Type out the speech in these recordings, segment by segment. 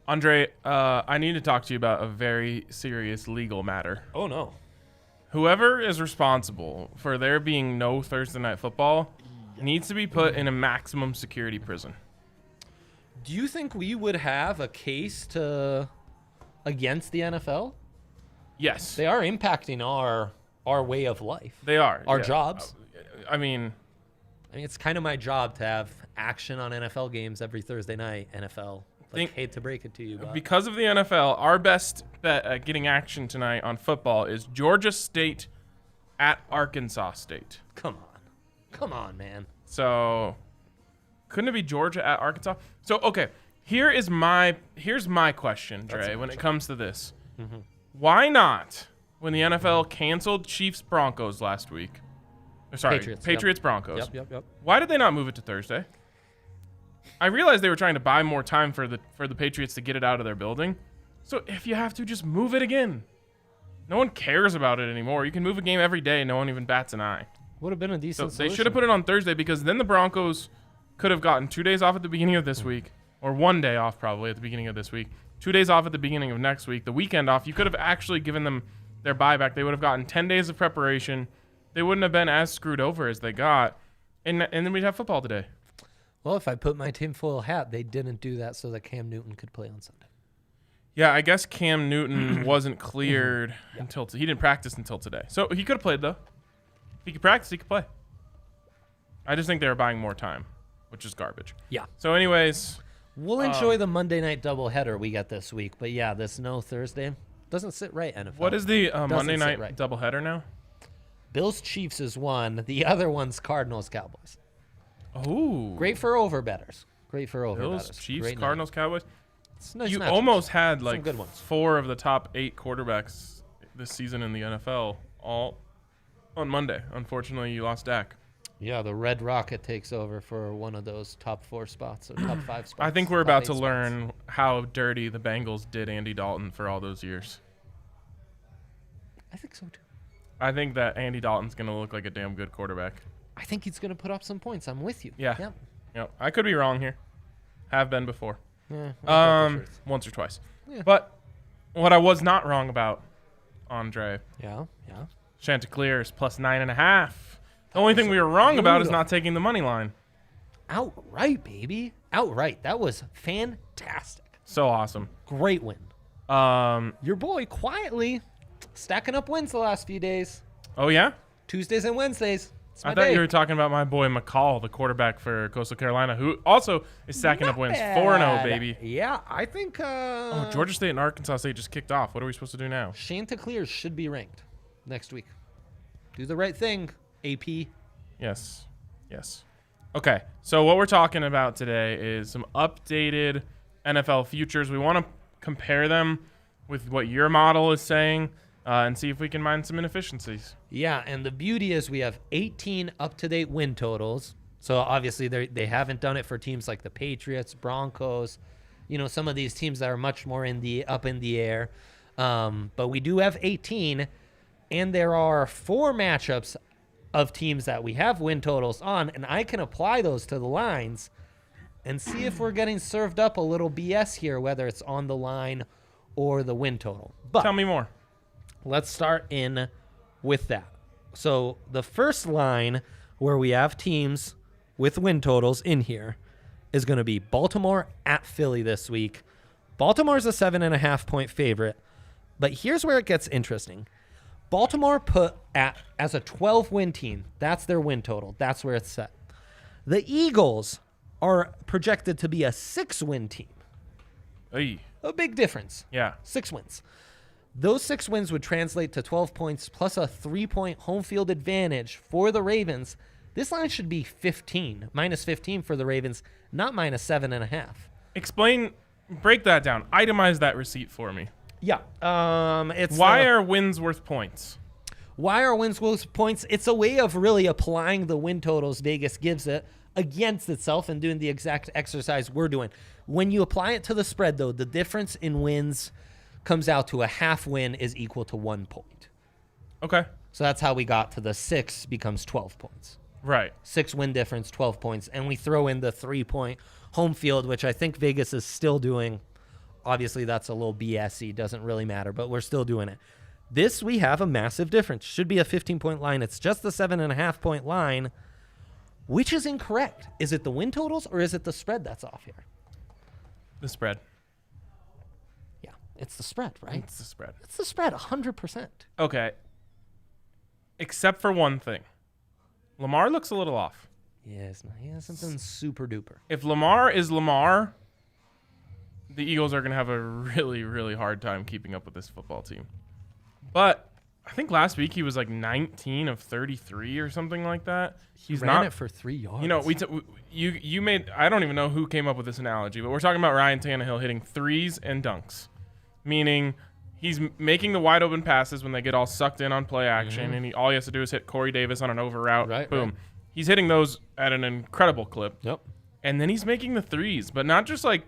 Andre, I need to talk to you about a very serious legal matter. Oh, no. Whoever is responsible for there being no Thursday Night Football needs to be put in a maximum security prison. Do you think we would have a case against the NFL? Yes. They are impacting our way of life. They are. Our jobs. I mean, it's kind of my job to have action on NFL games every Thursday night, NFL. Hate to break it to you, but because of the NFL, our best bet at getting action tonight on football is Georgia State at Arkansas State. Come on, man. So, couldn't it be Georgia at Arkansas? So, okay, here's my question, Dre, when it comes to this. Mm-hmm. Why not, when the NFL canceled Chiefs-Broncos last week? Sorry, Patriots-Broncos. Yep. Why did they not move it to Thursday? I realized they were trying to buy more time for the Patriots to get it out of their building. So if you have to, just move it again. No one cares about it anymore. You can move a game every day and no one even bats an eye. Would have been a decent solution. They should have put it on Thursday, because then the Broncos could have gotten 2 days off at the beginning of this week, or 1 day off probably at the beginning of this week, 2 days off at the beginning of next week, the weekend off. You could have actually given them their buyback. They would have gotten 10 days of preparation. They wouldn't have been as screwed over as they got. And then we'd have football today. Well, if I put my tinfoil hat, they didn't do that so that Cam Newton could play on Sunday. Yeah, I guess Cam Newton wasn't cleared until he didn't practice until today. So he could have played, though. If he could practice, he could play. I just think they were buying more time, which is garbage. Yeah. So anyways, we'll enjoy the Monday night doubleheader we got this week. But yeah, this no Thursday doesn't sit right, NFL. What is the Monday night doubleheader now? Bills Chiefs is one. The other one's Cardinals Cowboys. Oh. Great for overbetters. Bills, Chiefs, Cardinals, Cowboys. Nice you matchups. almost had like good ones. 4 of the top 8 quarterbacks this season in the NFL all on Monday. Unfortunately, you lost Dak. Yeah, the Red Rocket takes over for one of those top 4 spots or top 5 spots. I think we're about to learn how dirty the Bengals did Andy Dalton for all those years. I think so too. I think that Andy Dalton's going to look like a damn good quarterback. I think he's going to put up some points. I'm with you. Yeah. I could be wrong here. Have been before. Yeah, once or twice. Yeah. But what I was not wrong about, Andre. Yeah. Chanticleer is plus 9.5. The only thing we were wrong about is not taking the money line. Outright, baby. Outright. That was fantastic. So awesome. Great win. Your boy quietly stacking up wins the last few days. Oh, yeah? Tuesdays and Wednesdays. I thought you were talking about my boy McCall, the quarterback for Coastal Carolina, who also is stacking up wins. 4-0, baby. Yeah, I think... Georgia State and Arkansas State just kicked off. What are we supposed to do now? Chanticleer should be ranked next week. Do the right thing, AP. Yes. Okay, so what we're talking about today is some updated NFL futures. We want to compare them with what your model is saying and see if we can find some inefficiencies. Yeah, and the beauty is we have 18 up-to-date win totals. So obviously they haven't done it for teams like the Patriots, Broncos, some of these teams that are much more up in the air. But we do have 18, and there are 4 matchups of teams that we have win totals on, and I can apply those to the lines and see if we're getting served up a little BS here, whether it's on the line or the win total. But tell me more. Let's start in with that. So the first line where we have teams with win totals in here is going to be Baltimore at Philly this week. Baltimore's a 7.5-point favorite, but here's where it gets interesting. Baltimore put as a 12-win team. That's their win total. That's where it's set. The Eagles are projected to be a 6-win team. Hey. A big difference. Yeah. 6 wins. Those 6 wins would translate to 12 points plus a 3-point home field advantage for the Ravens. This line should be minus 15 for the Ravens, not minus 7.5. Break that down. Itemize that receipt for me. Yeah. Why are wins worth points? Why are wins worth points? It's a way of really applying the win totals Vegas gives it against itself and doing the exact exercise we're doing. When you apply it to the spread, though, the difference in wins comes out to a half win is equal to 1 point. Okay. So that's how we got to the 6 becomes 12 points. Right. 6 win difference, 12 points. And we throw in the 3-point home field, which I think Vegas is still doing Obviously, that's a little BS-y. Doesn't really matter, but we're still doing it. This, we have a massive difference. Should be a 15-point line. It's just the 7.5-point line, which is incorrect. Is it the win totals or is it the spread that's off here? The spread. Yeah, it's the spread, right? It's the spread. It's the spread, 100%. Okay. Except for one thing. Lamar looks a little off. Yes, he hasn't been super duper. If Lamar is Lamar, the Eagles are going to have a really, really hard time keeping up with this football team. But I think last week he was like 19 of 33 or something like that. He's ran it for 3 yards. You know, you made, I don't even know who came up with this analogy, but we're talking about Ryan Tannehill hitting threes and dunks, meaning he's making the wide open passes when they get all sucked in on play action, and all he has to do is hit Corey Davis on an over route. Right, boom. right. He's hitting those at an incredible clip. Yep. And then he's making the threes, but not just like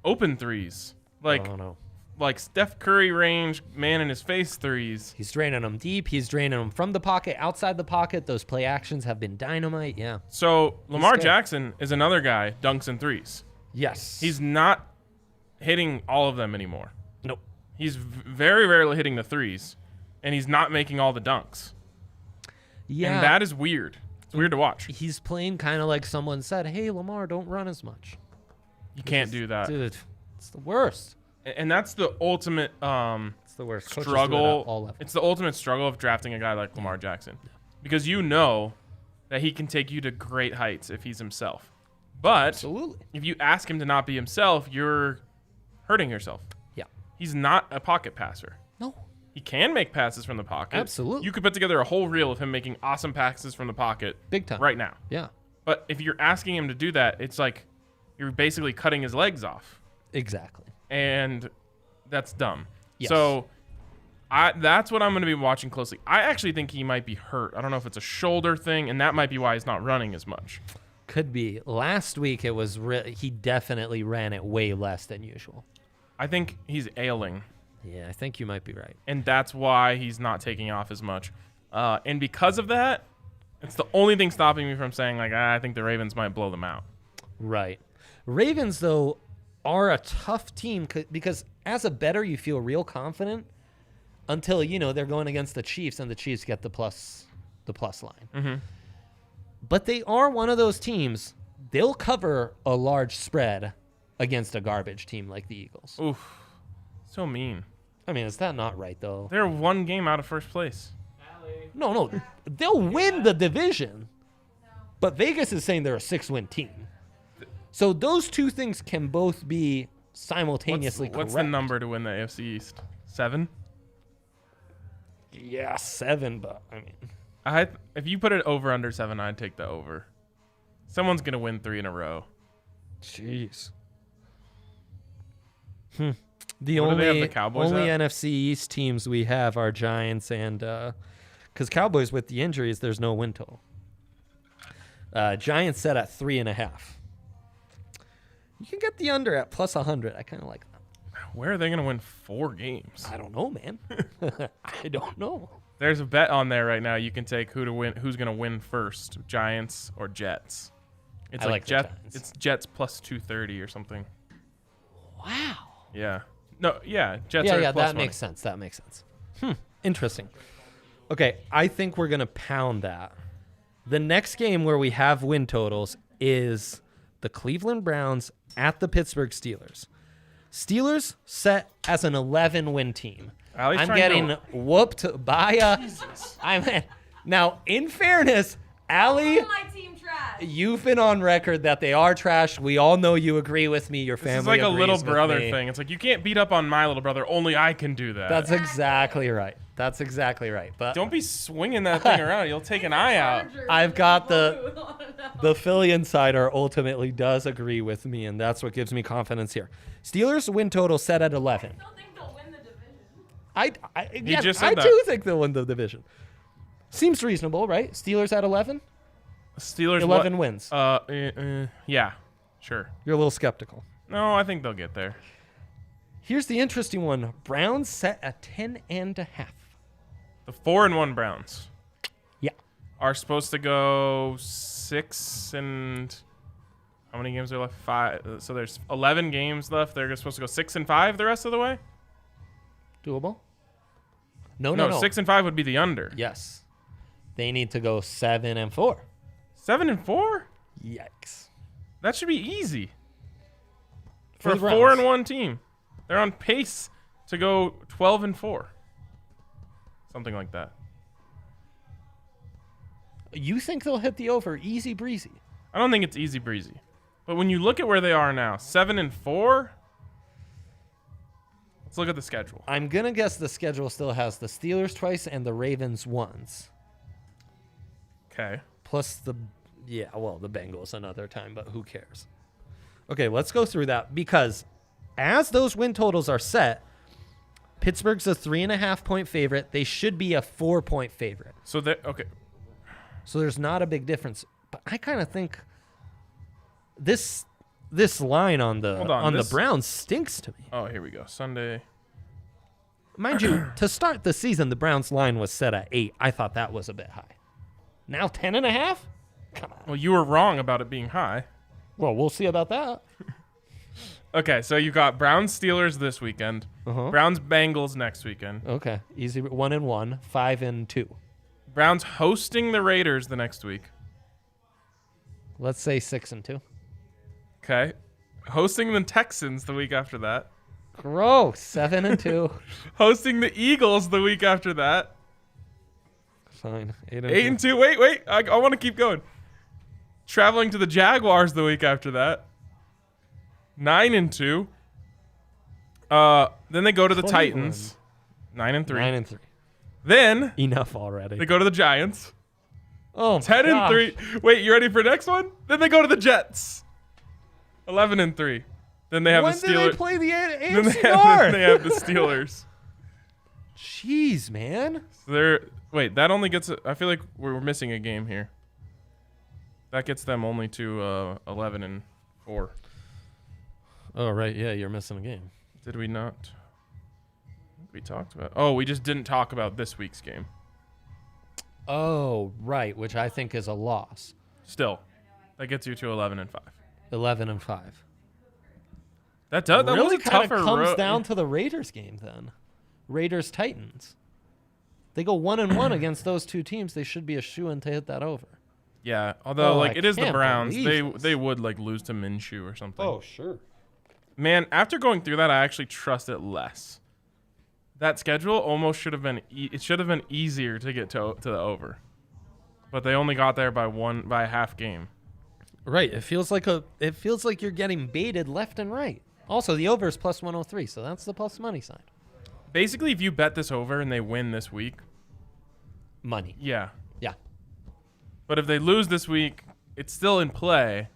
open threes, like like Steph Curry range, man in his face threes. He's draining them deep. He's draining them from the pocket, outside the pocket. Those play actions have been dynamite. Yeah. So Lamar Jackson is another guy, dunks and threes. Yes. He's not hitting all of them anymore. Nope. He's very rarely hitting the threes, and he's not making all the dunks. Yeah. And that is weird. It's weird to watch. He's playing kind of like someone said, hey, Lamar, don't run as much. You can't do that. Dude, it's the worst. And that's the ultimate It's the worst. struggle. It's the ultimate struggle of drafting a guy like Lamar Jackson. Because you know that he can take you to great heights if he's himself. But Absolutely. if you ask him to not be himself, you're hurting yourself. Yeah. He's not a pocket passer. No. He can make passes from the pocket. Absolutely. You could put together a whole reel of him making awesome passes from the pocket. Big time. Right now. Yeah. But if you're asking him to do that, it's like you're basically cutting his legs off. Exactly. And that's dumb. Yes. So that's what I'm going to be watching closely. I actually think he might be hurt. I don't know if it's a shoulder thing, and that might be why he's not running as much. Could be. Last week, it was he definitely ran it way less than usual. I think he's ailing. Yeah, I think you might be right. And that's why he's not taking off as much. And because of that, it's the only thing stopping me from saying, like, I think the Ravens might blow them out. Right. Ravens, though, are a tough team because as a bettor, you feel real confident until, they're going against the Chiefs and the Chiefs get the plus line. Mm-hmm. But they are one of those teams, they'll cover a large spread against a garbage team like the Eagles. Oof. So mean. I mean, is that not right, though? They're one game out of first place. No. They'll win the division. But Vegas is saying they're a 6-win team. So those two things can both be simultaneously correct. What's the number to win the AFC East? 7? Yeah, 7, but I mean. If you put it over under 7, I'd take the over. Someone's going to win 3 in a row. Jeez. The What do they have, the Cowboys only at? NFC East teams we have are Giants and because Cowboys with the injuries, there's no win total. Giants set at 3.5. You can get the under at plus 100. I kind of like that. Where are they going to win 4 games? I don't know, man. I don't know. There's a bet on there right now. You can take who's going to win first, Giants or Jets. It's I like the Jets. Giants. It's Jets plus 230 or something. Wow. Yeah. No, yeah, Jets Yeah, are yeah, plus that money. makes sense. That makes sense. Interesting. Okay, I think we're going to pound that. The next game where we have win totals is the Cleveland Browns at the Pittsburgh Steelers. Steelers set as an 11-win team. Allie's I'm trying to getting whooped by now, in fairness, Allie, My team trash. you've been on record that they are trash. We all know you agree with me. Your family It's like a agrees little with brother me. thing. It's like you can't beat up on my little brother. Only I can do that. That's exactly right. That's exactly right. But Don't be swinging that thing around. You'll take an eye out. I've got the Philly insider ultimately does agree with me, and that's what gives me confidence here. Steelers win total set at 11. I don't think they'll win the division. I just said that. do think they'll win the division. Seems reasonable, right? Steelers at 11? Steelers 11 wins. Yeah, sure. You're a little skeptical. No, I think they'll get there. Here's the interesting one. Browns set at 10.5. The 4-1 Browns Yeah. are supposed to go 6 and How many games are left? 5. So there's 11 games left. They're supposed to go 6-5 the rest of the way. Doable? No. 6-5 would be the under. Yes. They need to go 7-4. 7-4? Yikes. That should be easy for the a Browns. 4-1 team. They're on pace to go 12-4, something like that. You think they'll hit the over easy breezy? I don't think it's easy breezy, but when you look at where they are now, 7-4. Let's look at the schedule. I'm gonna guess the schedule still has the Steelers twice and the Ravens once. Okay. Plus the Bengals another time, but who cares? Okay, let's go through that because as those win totals are set, Pittsburgh's a 3.5-point favorite. They should be a 4-point favorite. So okay. So there's not a big difference. But I kind of think this line on the Browns stinks to me. Oh, here we go. Sunday. Mind you, to start the season, the Browns line was set at 8. I thought that was a bit high. Now 10.5? Come on. Well, you were wrong about it being high. Well, we'll see about that. Okay, so you got Browns Steelers this weekend. Uh-huh. Browns Bengals next weekend. Okay, easy. 1-1, 5-2. Browns hosting the Raiders the next week. Let's say 6-2. Okay. Hosting the Texans the week after that. Gross. 7-2. Hosting the Eagles the week after that. Fine. 8-2. Wait. I want to keep going. Traveling to the Jaguars the week after that. 9-2. Then they go to the Titans. 9-3. 9-3. Then Enough already. they go to the Giants. Oh, 10-3. Wait, you ready for the next one? Then they go to the Jets. 11-3. Then they have when the did Steelers. they play the Then AFC they North? they have the Steelers. Jeez, man. Wait, that only gets. I feel like we're missing a game here. That gets them only to 11-4. Oh, right. Yeah, you're missing a game. Did we not? We talked about. Oh, we just didn't talk about this week's game. Oh, right, which I think is a loss. Still, that gets you to 11-5. 11-5. That was really a kind tougher of comes road. down to the Raiders game then. Raiders Titans. They go 1-1 against those two teams. They should be a shoo-in to hit that over. Yeah, although I it is the can't Browns, believe this. they would lose to Minshew or something. Oh, sure. Man, after going through that, I actually trust it less. That schedule almost should have been. It should have been easier to get to the over, but they only got there by a half game. Right. It feels like you're getting baited left and right. Also, the over is plus 103, so that's the plus money side. Basically, if you bet this over and they win this week, Money. yeah. Yeah. But if they lose this week, it's still in play.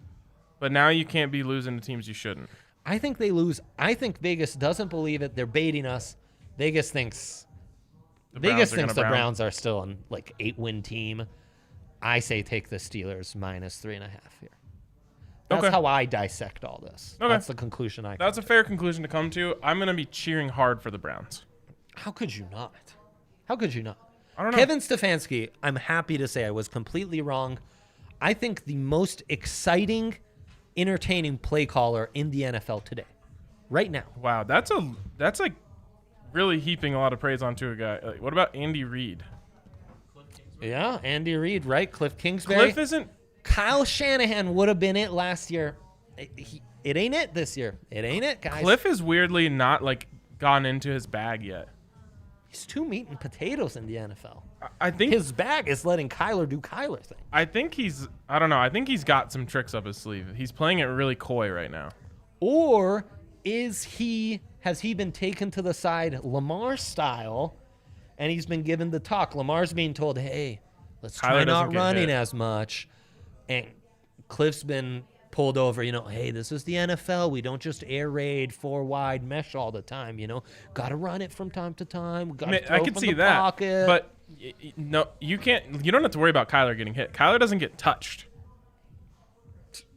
But now you can't be losing to teams you shouldn't. I think they lose. I think Vegas doesn't believe it. They're baiting us. Vegas thinks The the Browns are still an 8-win team. I say take the Steelers minus 3.5 here. That's Okay. how I dissect all this. Okay. That's the conclusion I. That's a fair conclusion to come to. I'm going to be cheering hard for the Browns. How could you not? How could you not? I don't know. Kevin Stefanski, I'm happy to say I was completely wrong. I think the most exciting, entertaining play caller in the NFL today, right now. Wow, that's like really heaping a lot of praise onto a guy. Like, what about Andy Reid? Yeah, Andy Reid, right? Cliff Kingsbury. Cliff isn't. Kyle Shanahan would have been it last year. It ain't it this year. It ain't it, guys. Cliff is weirdly not gone into his bag yet. He's too meat and potatoes in the NFL. I think His bag is letting Kyler do Kyler things. I think I don't know. I think he's got some tricks up his sleeve. He's playing it really coy right now. Or has he been taken to the side Lamar style and he's been given the talk? Lamar's being told, hey, let's try Kyler not doesn't get running hit. as much. And Cliff's been pulled over, hey, this is the NFL. We don't just air raid 4 wide mesh all the time, Got to run it from time to time. I can see that. Pocket. But no, you can't. You don't have to worry about Kyler getting hit. Kyler doesn't get touched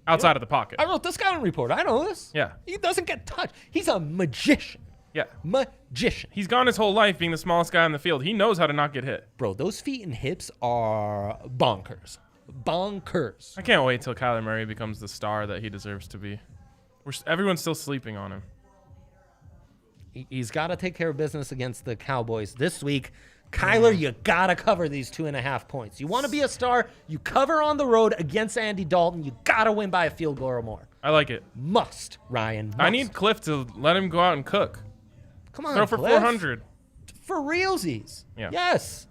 outside of the pocket. I wrote the scouting report. I know this. Yeah. He doesn't get touched. He's a magician. Yeah. Magician. He's gone his whole life being the smallest guy on the field. He knows how to not get hit. Bro, those feet and hips are bonkers. bonkers. I can't wait till Kyler Murray becomes the star that he deserves to be. Everyone's still sleeping on him. He's got to take care of business against the Cowboys this week. Kyler, you got to cover these 2.5 points. You want to be a star, you cover on the road against Andy Dalton. You got to win by a field goal or more. I like it. Must, Ryan. Must. I need Cliff to let him go out and cook. Come on, Throw for Cliff. 400. For realsies. Yeah. Yes.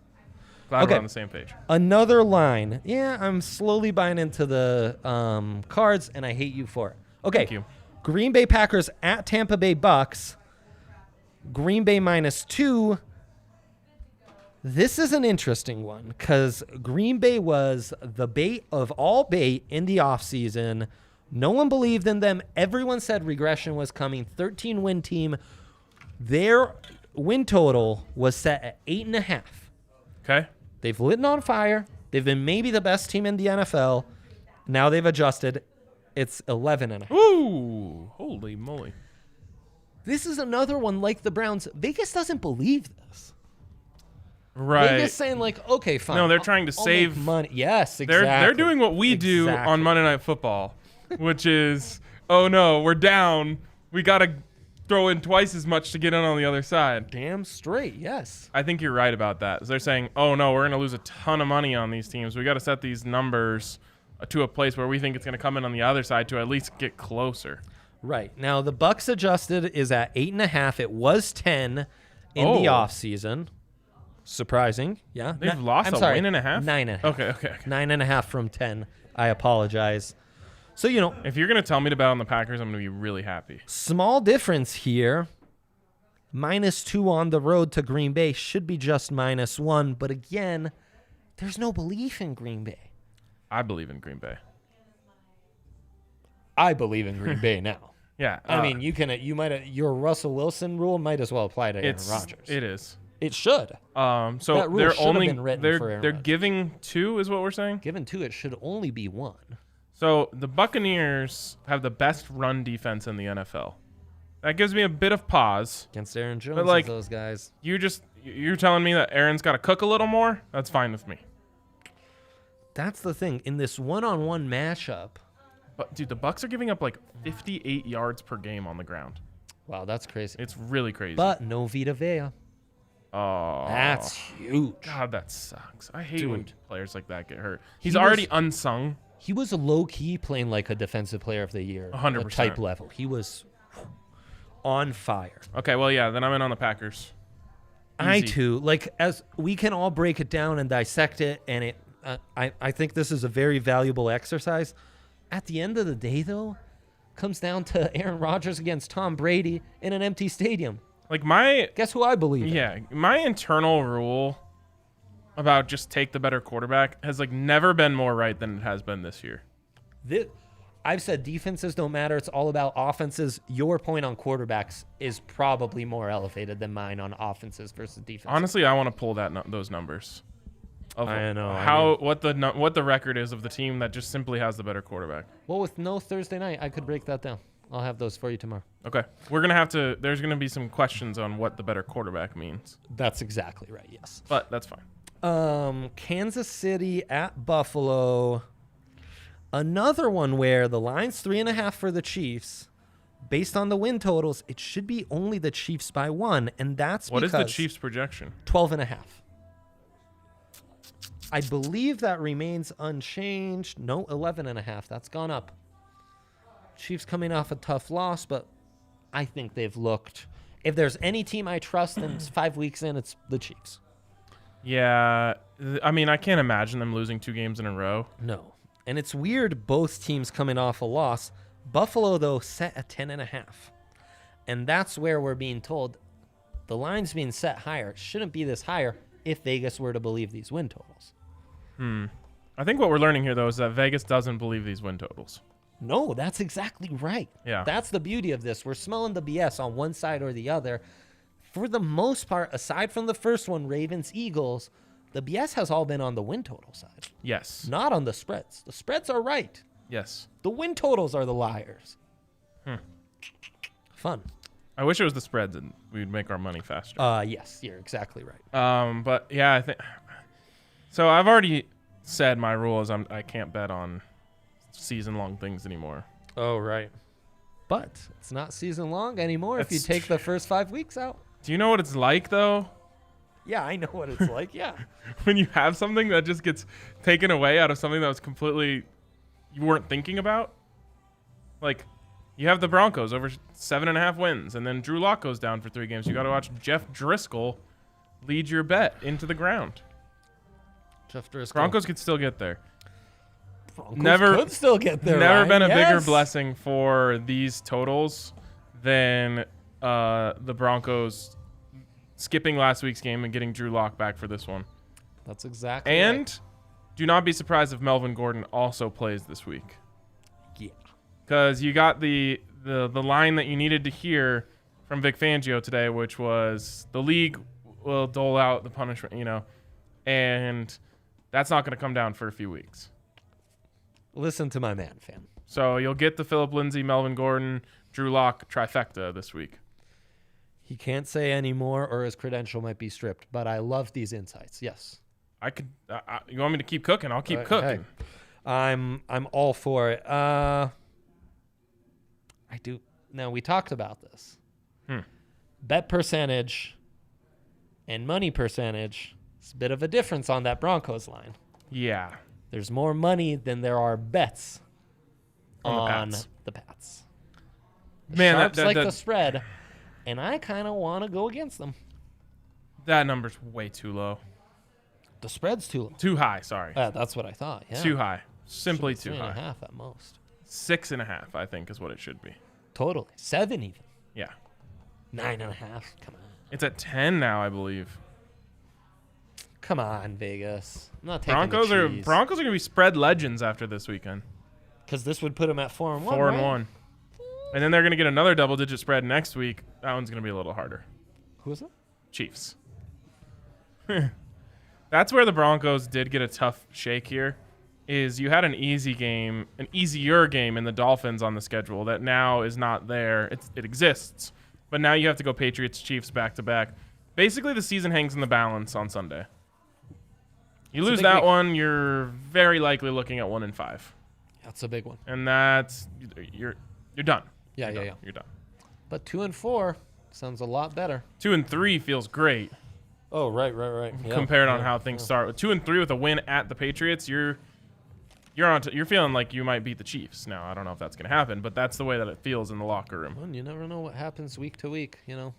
Glad Okay. we're on the same page. Another line. Yeah, I'm slowly buying into the cards, and I hate you for it. Okay. Thank you. Green Bay Packers at Tampa Bay Bucks. Green Bay -2. This is an interesting one because Green Bay was the bait of all bait in the offseason. No one believed in them. Everyone said regression was coming. 13-win team. Their win total was set at 8.5. Okay. They've lit it on fire. They've been maybe the best team in the NFL. Now they've adjusted. It's 11.5. Ooh. Holy moly. This is another one like the Browns. Vegas doesn't believe this. Right. Vegas saying like, okay, fine. No, they're trying to I'll save make money. Yes, exactly. They're doing what we do on Monday Night Football, which is, oh no, we're down. We got to throw in twice as much to get in on the other side. Damn straight, yes. I think you're right about that. They're saying, oh no, we're going to lose a ton of money on these teams. We got to set these numbers to a place where we think it's going to come in on the other side to at least get closer. Right. Now, the Bucks adjusted is at 8.5. It was 10 in the offseason. Surprising. Yeah. They've lost a win and a half? 9.5. Okay. 9.5 from 10. I apologize. So, if you're going to tell me to bet on the Packers, I'm going to be really happy. Small difference here. -2 on the road to Green Bay should be just -1. But again, there's no belief in Green Bay. I believe in Green Bay. I believe in Green Bay now. Yeah. I mean, your Russell Wilson rule might as well apply to Aaron Rodgers. It is. It should. So That rule they're should have only been written for Aaron they're Rodgers. giving 2 is what we're saying. Given 2, it should only be 1. So the Buccaneers have the best run defense in the NFL. That gives me a bit of pause. Against Aaron Jones But, like, and those guys. You're telling me that Aaron's got to cook a little more? That's fine with me. That's the thing. In this one-on-one matchup. But dude, the Bucs are giving up like 58 yards per game on the ground. Wow, that's crazy. It's really crazy. But no Vita Vea. Oh, That's huge. God, that sucks. I hate when players like that get hurt. He's He already was- unsung. He was a low-key playing like a defensive player of the year. 100%. Type level. He was on fire. Okay, well, yeah, then I'm in on the Packers. I Easy. too. Like, as we can all break it down and dissect it, and I think this is a very valuable exercise. At the end of the day, though, comes down to Aaron Rodgers against Tom Brady in an empty stadium. Like Guess who I believe in? Yeah, my internal rule about just take the better quarterback has like never been more right than it has been this year. I've said defenses don't matter. It's all about offenses. Your point on quarterbacks is probably more elevated than mine on offenses versus defenses. Honestly, I want to pull those numbers. Of I know. what the record is of the team that just simply has the better quarterback. Well, with no Thursday night, I could break that down. I'll have those for you tomorrow. Okay, there's gonna be some questions on what the better quarterback means. That's exactly right. Yes. But that's fine. Kansas City at Buffalo. Another one where the line's 3.5 for the Chiefs. Based on the win totals, it should be only the Chiefs by 1, and that's What because is the Chiefs' projection? 12.5. I believe that remains unchanged. No, 11.5. That's gone up. Chiefs coming off a tough loss, but I think they've looked. If there's any team I trust and it's 5 weeks in, it's the Chiefs. Yeah, I mean, I can't imagine them losing 2 games in a row. No. And it's weird both teams coming off a loss. Buffalo, though, set at 10.5. And that's where we're being told the line's being set higher. It shouldn't be this higher if Vegas were to believe these win totals. I think what we're learning here, though, is that Vegas doesn't believe these win totals. No, that's exactly right. Yeah. That's the beauty of this. We're smelling the BS on one side or the other. For the most part, aside from the first one, Ravens-Eagles, the BS has all been on the win total side. Yes. Not on the spreads. The spreads are right. Yes. The win totals are the liars. Fun. I wish it was the spreads and we'd make our money faster. Yes, you're exactly right. But yeah, I think so. I've already said my rule is I can't bet on season-long things anymore. Oh, right. But it's not season long anymore if you That's take the first 5 weeks out. Do you know what it's like, though? Yeah, I know what it's like. Yeah. When you have something that just gets taken away out of something that was completely you weren't thinking about? Like, you have the Broncos over 7.5 wins, and then Drew Lock goes down for 3 games. You got to watch Jeff Driscoll lead your bet into the ground. Jeff Driscoll. Broncos could still get there. Broncos could still get there. Never Ryan. been a bigger Yes. blessing for these totals than the Broncos skipping last week's game and getting Drew Lock back for this one. That's exactly And right. do not be surprised if Melvin Gordon also plays this week. Yeah. Because you got the line that you needed to hear from Vic Fangio today, which was the league will dole out the punishment, and that's not going to come down for a few weeks. Listen to my man, fam. So you'll get the Phillip Lindsay, Melvin Gordon, Drew Lock trifecta this week. He can't say any more or his credential might be stripped, but I love these insights. Yes. I could. You want me to keep cooking? I'll keep cooking. Hey, I'm all for it. I do. Now, we talked about this. Bet percentage and money percentage is a bit of a difference on that Broncos line. Yeah. There's more money than there are bets On on the the Pats. Man, Sharps that- like that- the spread, and I kind of want to go against them. That number's way too low. The spread's too low. Too high, sorry. That's what I thought. Yeah. Too high. Simply Should be too high. 3.5 at most. 6.5, I think, is what it should be. Totally. 7 even. Yeah. 9.5. Come on. It's at 10 now, I believe. Come on, Vegas. I'm not taking Broncos the are cheese. going to be spread legends after this weekend. Because this would put them at 4-1. 4-1. And then they're going to get another double-digit spread next week. That one's going to be a little harder. Who is it? Chiefs. That's where the Broncos did get a tough shake here. Is you had an easier game in the Dolphins on the schedule that now is not there. It exists, but now you have to go Patriots, Chiefs back to back. Basically, the season hangs in the balance on Sunday. You It's a lose big that week. one, you're very likely looking at 1-5, That's a big one. and that's you're done. Yeah, You're yeah, done. yeah. You're done. But 2-4 sounds a lot better. 2-3 feels great Oh, right. Yeah, compared on yeah, how things yeah. start. With 2-3 with a win at the Patriots, you're feeling like you might beat the Chiefs. Now, I don't know if that's going to happen, but that's the way that it feels in the locker room. Well, you never know what happens week to week, No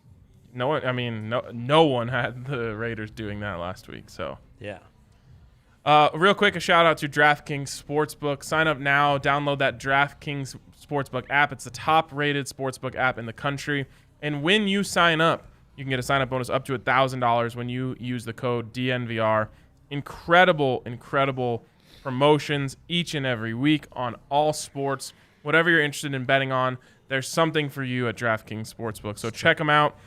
one had the Raiders doing that last week. So, Yeah. real quick, a shout out to DraftKings Sportsbook. Sign up now. Download that DraftKings Sportsbook app. It's the top-rated sportsbook app in the country. And when you sign up, you can get a sign-up bonus up to $1,000 when you use the code DNVR. Incredible promotions each and every week on all sports. Whatever you're interested in betting on, there's something for you at DraftKings Sportsbook. So check them out.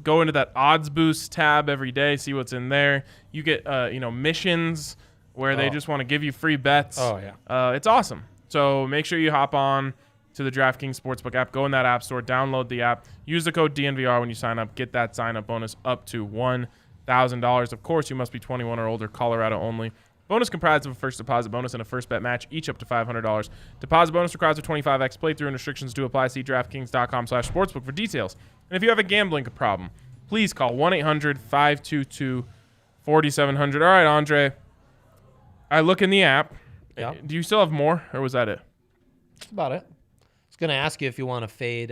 Go into that odds boost tab every day, see what's in there. You get missions where they just want to give you free bets. Oh, yeah. It's awesome. So make sure you hop on to the DraftKings Sportsbook app. Go in that app store, download the app, use the code DNVR when you sign up. Get that sign-up bonus up to $1,000. Of course, you must be 21 or older, Colorado only. Bonus comprised of a first deposit bonus and a first bet match, each up to $500. Deposit bonus requires a 25x playthrough and restrictions do apply. See DraftKings.com/sportsbook for details. And if you have a gambling problem, please call 1-800-522-4700. All right, Andre. I look in the app. Yeah. Do you still have more, or was that it? That's about it. I was going to ask you if you want to fade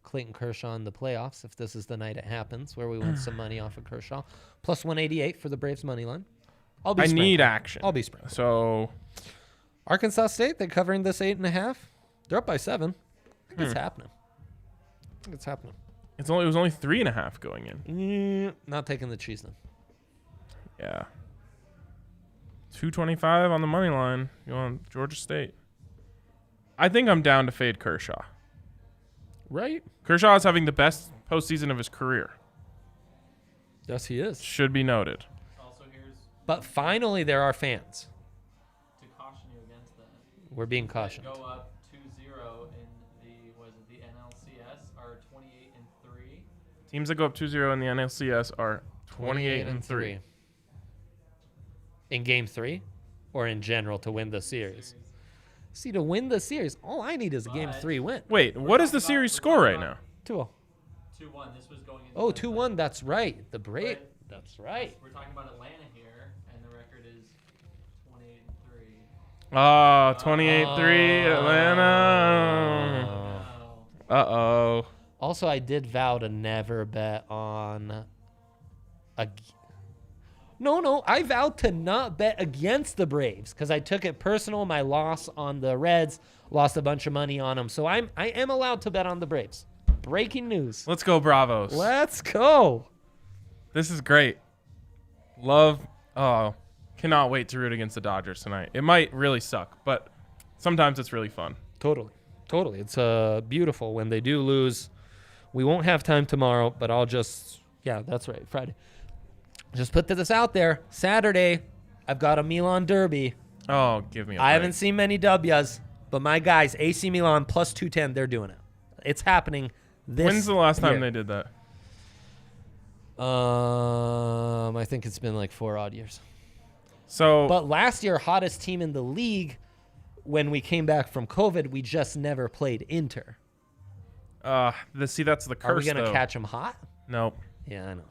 Clayton Kershaw in the playoffs, if this is the night it happens, where we win some money off of Kershaw. Plus 188 for the Braves money line. I'll be I sprinkling. need action. I'll be sprinkling. So, Arkansas State, they're covering this 8.5. They're up by 7. I think it's happening. it was only 3.5 going in. Not taking the cheese then. Yeah. 225 on the money line. You want Georgia State? I think I'm down to fade Kershaw. Right? Kershaw is having the best postseason of his career. Yes, he is. Should be noted. Also, here's But finally, there are fans. to caution you against that. We're being cautioned. Go up 2-0 in the NLCS are 28-3. Teams that go up 2-0 in the NLCS are 28-3. In game 3? or in general to win the series? See, to win the series, all I need is a Game 3 win. Wait, what is the series score right now? 2-0. 2-1. This was going into Oh, the 2-1. That's right. The Brave. But- That's right. We're talking about Atlanta here, and the record is 28-3. Oh, 28-3 Atlanta. Oh. Uh-oh. Also, I did vow to never bet on a. No, I vowed to not bet against the Braves because I took it personal. My loss on the Reds, lost a bunch of money on them, so I am allowed to bet on the Braves. Breaking news. Let's go Bravos. Let's go. This is great. Love. Oh, cannot wait to root against the Dodgers tonight. It might really suck, but sometimes it's really fun. Totally. It's beautiful when they do lose. We won't have time tomorrow, but I'll just that's right, Friday. Just put this out there. Saturday, I've got a Milan derby. Oh, give me a I haven't break. seen many W's, but my guys, AC Milan plus 210, they're doing it. It's happening this When's the last time year. they did that? I think it's been like 4 odd years. So, But last year, hottest team in the league, when we came back from COVID, we just never played Inter. that's the curse, Are we going to though. catch them hot? No. Yeah, I know.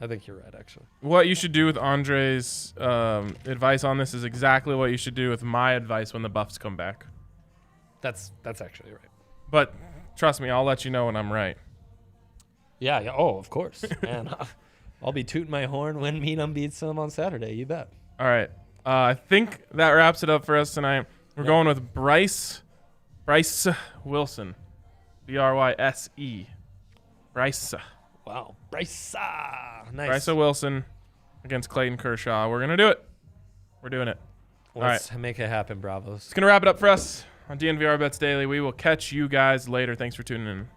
I think you're right, actually. What you should do with Andre's advice on this is exactly what you should do with my advice when the Buffs come back. That's actually right. But trust me, I'll let you know when I'm right. Yeah. Oh, of course. Man, I'll be tooting my horn when Milan beats them on Saturday. You bet. All right. I think that wraps it up for us tonight. We're going with Bryce Wilson. Bryse. Bryce. Wow. Bryce. Nice. Bryce Wilson against Clayton Kershaw. We're going to do it. We're doing it. Let's make it happen, Bravos. It's going to wrap it up for us on DNVR Bets Daily. We will catch you guys later. Thanks for tuning in.